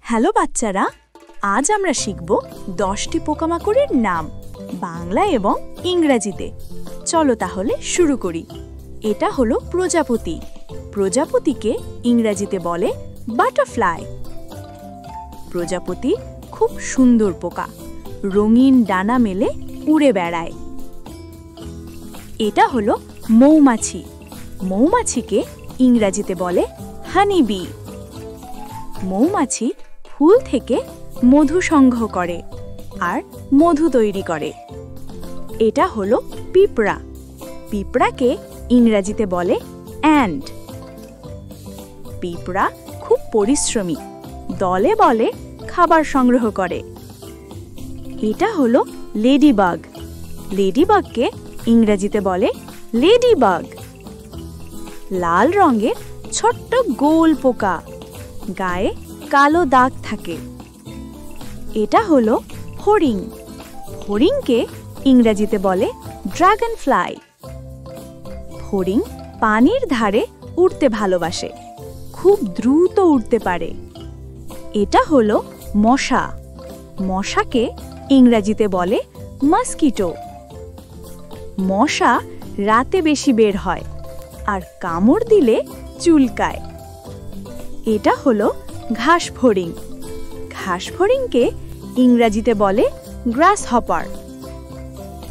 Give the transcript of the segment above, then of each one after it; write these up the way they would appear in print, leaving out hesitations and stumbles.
Hello বাচ্চারা, আজ আমরা শিখব 10টি পোকামাকড়ের নাম বাংলা এবং ইংরেজিতে। চলো তাহলে শুরু করি। এটা হলো প্রজাপতি। প্রজাপতিকে ইংরেজিতে বলে বাটারফ্লাই। প্রজাপতি খুব সুন্দর পোকা, রঙিন ডানা মেলে উড়ে বেড়ায়। এটা হলো মৌমাছি। মৌমাছিকে ইংরেজিতে বলে হানি বি। মৌমাছি ফুল থেকে মধু সংগ্রহ করে আর মধু তৈরি করে। এটা হলো পিঁপড়া। পিঁপড়াকে ইংরেজিতে বলে অ্যান্ট। পিঁপড়া খুব পরিশ্রমী, দলে বলে খাবার সংগ্রহ করে। এটা হলো লেডিবাগ। লেডিবাগকে ইংরেজিতে বলে লেডিবাগ। লাল রঙের ছোট্ট গোল পোকা, গায়ে কালো দাগ থাকে। এটা হলো ফড়িং। ফড়িংকে ইংরেজিতে বলে ড্রাগন ফ্লাই। ফড়িং পানির ধারে উড়তে ভালোবাসে, খুব দ্রুত উড়তে পারে। এটা হলো মশা। মশাকে ইংরেজিতে বলে মস্কিটো। মশা রাতে বেশি বের হয় আর কামড় দিলে চুলকায়। এটা হলো ঘাস ফড়িং। ঘাস ফড়িংকে ইংরেজিতে বলে গ্রাস হপার।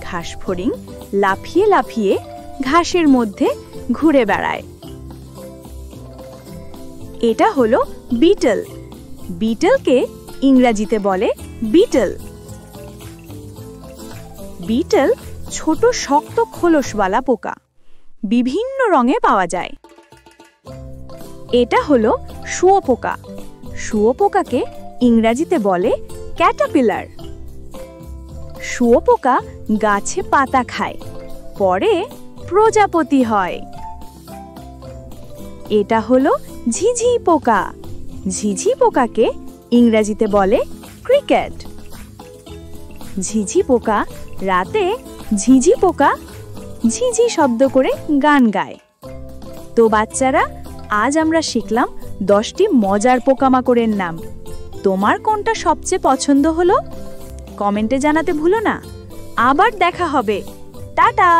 ঘাস ফড়িং লাফিয়ে লাফিয়ে ঘাসের মধ্যে ঘুরে বেড়ায়। এটা হলো বিটল। বিটলকে ইংরেজিতে বলে বিটল। বিটল ছোট শক্ত খোলসওয়ালা পোকা, বিভিন্ন রঙে পাওয়া যায়। এটা হলো শুঁয়োপোকা। শুঁয়োপোকাকে ইংরেজিতে বলে ক্যাটারপিলার। শুঁয়োপোকা গাছে পাতা খায়, পরে প্রজাপতি হয়। এটা হলো ঝিঝি পোকা। ঝিঝি পোকাকে ইংরেজিতে বলে ক্রিকেট। ঝিঝি পোকা রাতে ঝিঝি পোকা ঝিঝি শব্দ করে গান গায়। তো বাচ্চারা, আজ আমরা শিখলাম 10টি মজার পোকামাকড়ের নাম। তোমার কোনটা সবচেয়ে পছন্দ হলো কমেন্টে জানাতে ভুলো না। আবার দেখা হবে। টাটা।